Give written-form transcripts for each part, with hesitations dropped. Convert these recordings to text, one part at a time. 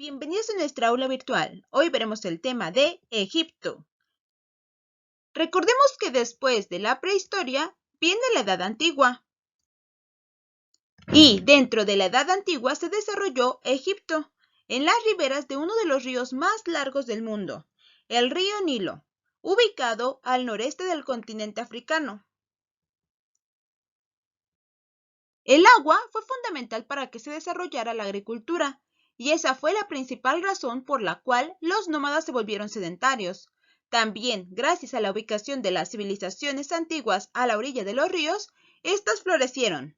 Bienvenidos a nuestra aula virtual. Hoy veremos el tema de Egipto. Recordemos que después de la prehistoria viene la Edad Antigua. Y dentro de la Edad Antigua se desarrolló Egipto, en las riberas de uno de los ríos más largos del mundo, el río Nilo, ubicado al noreste del continente africano. El agua fue fundamental para que se desarrollara la agricultura, y esa fue la principal razón por la cual los nómadas se volvieron sedentarios. También, gracias a la ubicación de las civilizaciones antiguas a la orilla de los ríos, éstas florecieron.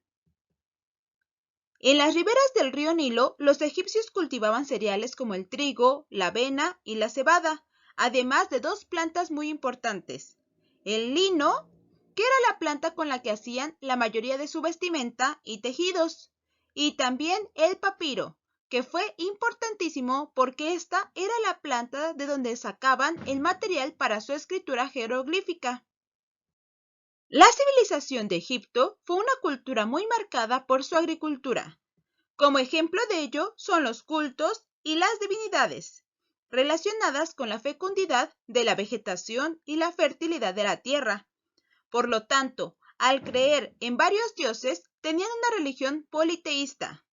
En las riberas del río Nilo, los egipcios cultivaban cereales como el trigo, la avena y la cebada, además de dos plantas muy importantes: el lino, que era la planta con la que hacían la mayoría de su vestimenta y tejidos, y también el papiro, que fue importantísimo porque esta era la planta de donde sacaban el material para su escritura jeroglífica. La civilización de Egipto fue una cultura muy marcada por su agricultura. Como ejemplo de ello son los cultos y las divinidades, relacionadas con la fecundidad de la vegetación y la fertilidad de la tierra. Por lo tanto, al creer en varios dioses, tenían una religión politeísta.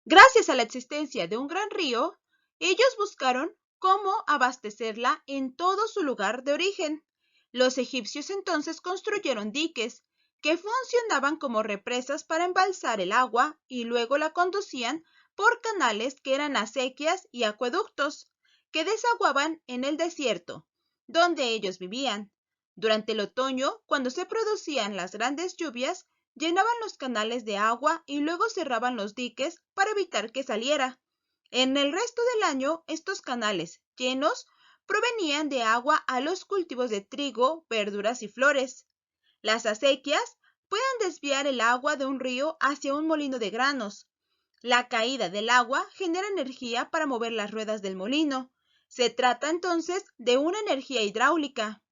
Gracias a la existencia de un gran río, ellos buscaron cómo abastecerla en todo su lugar de origen. Los egipcios entonces construyeron diques que funcionaban como represas para embalsar el agua y luego la conducían por canales que eran acequias y acueductos que desaguaban en el desierto, donde ellos vivían. Durante el otoño, cuando se producían las grandes lluvias, llenaban los canales de agua y luego cerraban los diques para evitar que saliera. En el resto del año, estos canales llenos provenían de agua a los cultivos de trigo, verduras y flores. Las acequias pueden desviar el agua de un río hacia un molino de granos. La caída del agua genera energía para mover las ruedas del molino. Se trata entonces de una energía hidráulica.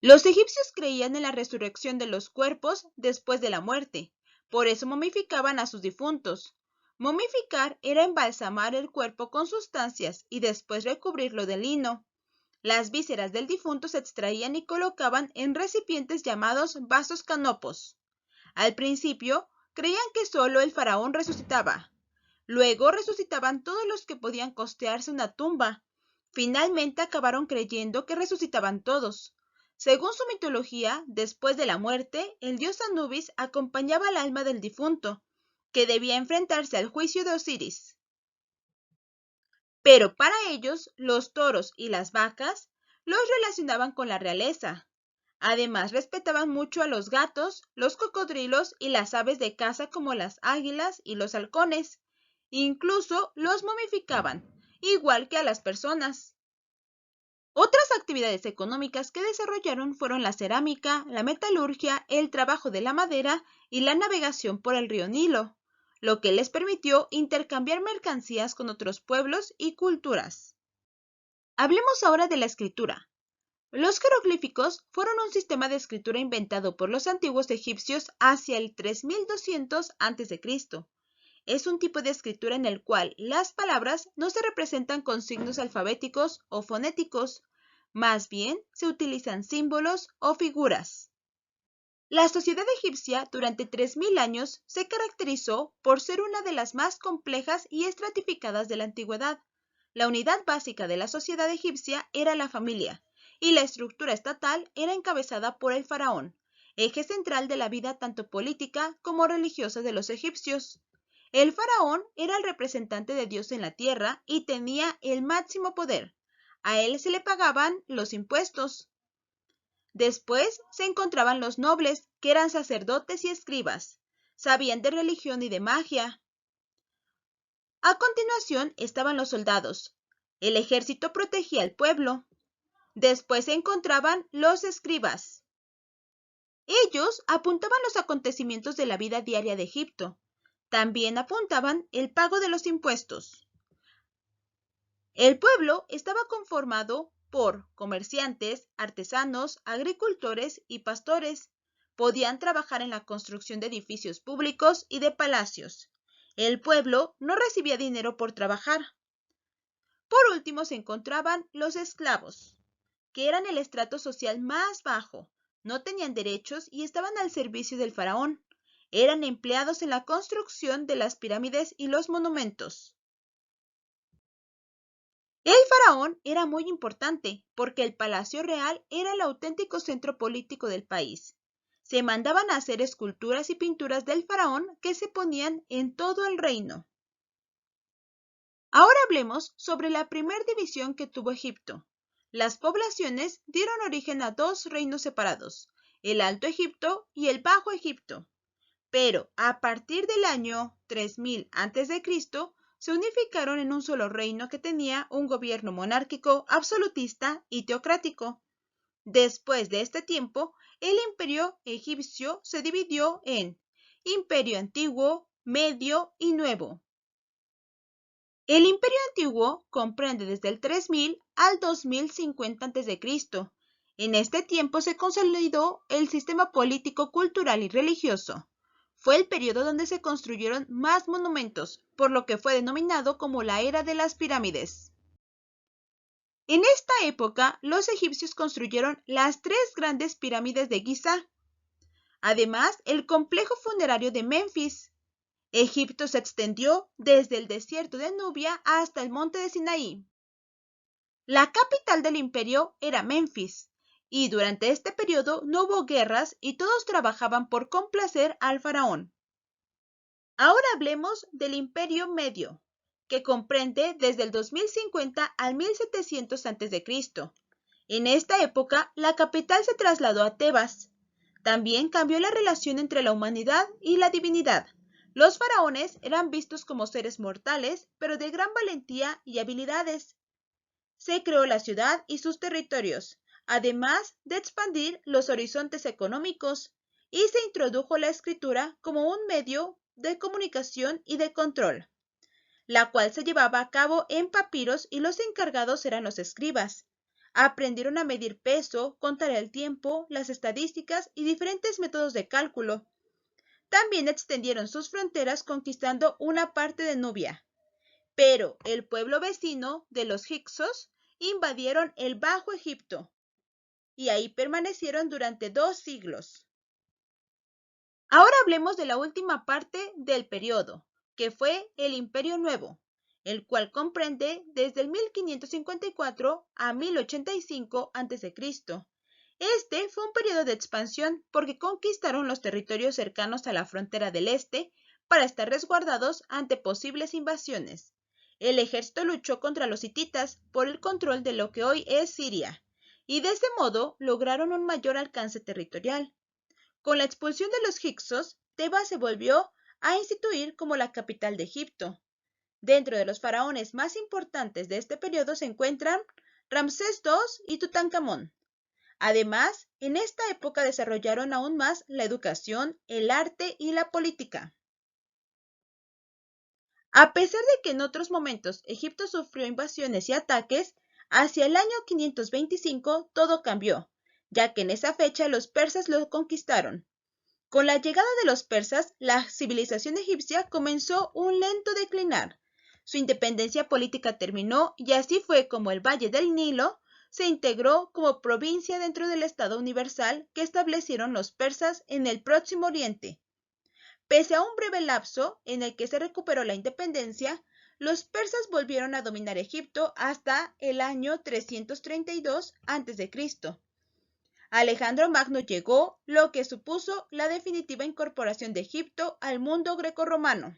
Los egipcios creían en la resurrección de los cuerpos después de la muerte, por eso momificaban a sus difuntos. Momificar era embalsamar el cuerpo con sustancias y después recubrirlo de lino. Las vísceras del difunto se extraían y colocaban en recipientes llamados vasos canopos. Al principio, creían que solo el faraón resucitaba. Luego resucitaban todos los que podían costearse una tumba. Finalmente acabaron creyendo que resucitaban todos. Según su mitología, después de la muerte, el dios Anubis acompañaba al alma del difunto, que debía enfrentarse al juicio de Osiris. Pero para ellos, los toros y las vacas los relacionaban con la realeza. Además, respetaban mucho a los gatos, los cocodrilos y las aves de caza como las águilas y los halcones. Incluso los momificaban, igual que a las personas. Otras actividades económicas que desarrollaron fueron la cerámica, la metalurgia, el trabajo de la madera y la navegación por el río Nilo, lo que les permitió intercambiar mercancías con otros pueblos y culturas. Hablemos ahora de la escritura. Los jeroglíficos fueron un sistema de escritura inventado por los antiguos egipcios hacia el 3200 a.C. Es un tipo de escritura en el cual las palabras no se representan con signos alfabéticos o fonéticos, más bien se utilizan símbolos o figuras. La sociedad egipcia durante 3000 años se caracterizó por ser una de las más complejas y estratificadas de la antigüedad. La unidad básica de la sociedad egipcia era la familia, y la estructura estatal era encabezada por el faraón, eje central de la vida tanto política como religiosa de los egipcios. El faraón era el representante de Dios en la tierra y tenía el máximo poder. A él se le pagaban los impuestos. Después se encontraban los nobles, que eran sacerdotes y escribas. Sabían de religión y de magia. A continuación estaban los soldados. El ejército protegía al pueblo. Después se encontraban los escribas. Ellos apuntaban los acontecimientos de la vida diaria de Egipto. También apuntaban el pago de los impuestos. El pueblo estaba conformado por comerciantes, artesanos, agricultores y pastores. Podían trabajar en la construcción de edificios públicos y de palacios. El pueblo no recibía dinero por trabajar. Por último se encontraban los esclavos, que eran el estrato social más bajo. No tenían derechos y estaban al servicio del faraón. Eran empleados en la construcción de las pirámides y los monumentos. El faraón era muy importante porque el palacio real era el auténtico centro político del país. Se mandaban a hacer esculturas y pinturas del faraón que se ponían en todo el reino. Ahora hablemos sobre la primera división que tuvo Egipto. Las poblaciones dieron origen a dos reinos separados, el Alto Egipto y el Bajo Egipto. Pero a partir del año 3000 a.C., se unificaron en un solo reino que tenía un gobierno monárquico, absolutista y teocrático. Después de este tiempo, el imperio egipcio se dividió en Imperio Antiguo, Medio y Nuevo. El Imperio Antiguo comprende desde el 3000 al 2050 a.C. En este tiempo se consolidó el sistema político, cultural y religioso. Fue el periodo donde se construyeron más monumentos, por lo que fue denominado como la Era de las Pirámides. En esta época, los egipcios construyeron las tres grandes pirámides de Giza. Además, el complejo funerario de Menfis. Egipto se extendió desde el desierto de Nubia hasta el monte de Sinaí. La capital del imperio era Menfis, y durante este periodo no hubo guerras y todos trabajaban por complacer al faraón. Ahora hablemos del Imperio Medio, que comprende desde el 2050 al 1700 a.C. En esta época, la capital se trasladó a Tebas. También cambió la relación entre la humanidad y la divinidad. Los faraones eran vistos como seres mortales, pero de gran valentía y habilidades. Se creó la ciudad y sus territorios, además de expandir los horizontes económicos, y se introdujo la escritura como un medio de comunicación y de control, la cual se llevaba a cabo en papiros y los encargados eran los escribas. Aprendieron a medir peso, contar el tiempo, las estadísticas y diferentes métodos de cálculo. También extendieron sus fronteras conquistando una parte de Nubia. Pero el pueblo vecino de los hicsos invadieron el Bajo Egipto y ahí permanecieron durante 2 siglos. Ahora hablemos de la última parte del periodo, que fue el Imperio Nuevo, el cual comprende desde el 1554 a 1085 a.C. Este fue un periodo de expansión porque conquistaron los territorios cercanos a la frontera del este para estar resguardados ante posibles invasiones. El ejército luchó contra los hititas por el control de lo que hoy es Siria, y de ese modo lograron un mayor alcance territorial. Con la expulsión de los hicsos, Tebas se volvió a instituir como la capital de Egipto. Dentro de los faraones más importantes de este periodo se encuentran Ramsés II y Tutankamón. Además, en esta época desarrollaron aún más la educación, el arte y la política. A pesar de que en otros momentos Egipto sufrió invasiones y ataques, hacia el año 525 todo cambió, ya que en esa fecha los persas lo conquistaron. Con la llegada de los persas, la civilización egipcia comenzó un lento declinar. Su independencia política terminó y así fue como el Valle del Nilo se integró como provincia dentro del Estado universal que establecieron los persas en el Próximo Oriente. Pese a un breve lapso en el que se recuperó la independencia, los persas volvieron a dominar Egipto hasta el año 332 a.C. Alejandro Magno llegó, lo que supuso la definitiva incorporación de Egipto al mundo grecorromano.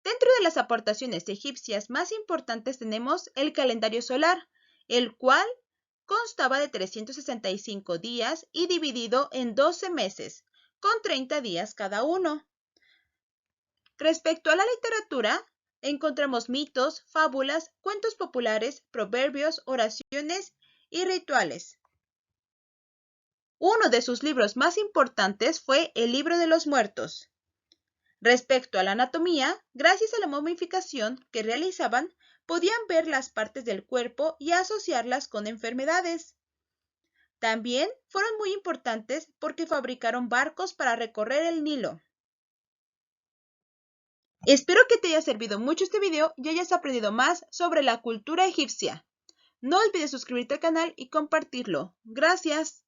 Dentro de las aportaciones egipcias más importantes tenemos el calendario solar, el cual constaba de 365 días y dividido en 12 meses, con 30 días cada uno. Respecto a la literatura, encontramos mitos, fábulas, cuentos populares, proverbios, oraciones y rituales. Uno de sus libros más importantes fue el Libro de los Muertos. Respecto a la anatomía, gracias a la momificación que realizaban, podían ver las partes del cuerpo y asociarlas con enfermedades. También fueron muy importantes porque fabricaron barcos para recorrer el Nilo. Espero que te haya servido mucho este video y hayas aprendido más sobre la cultura egipcia. No olvides suscribirte al canal y compartirlo. Gracias.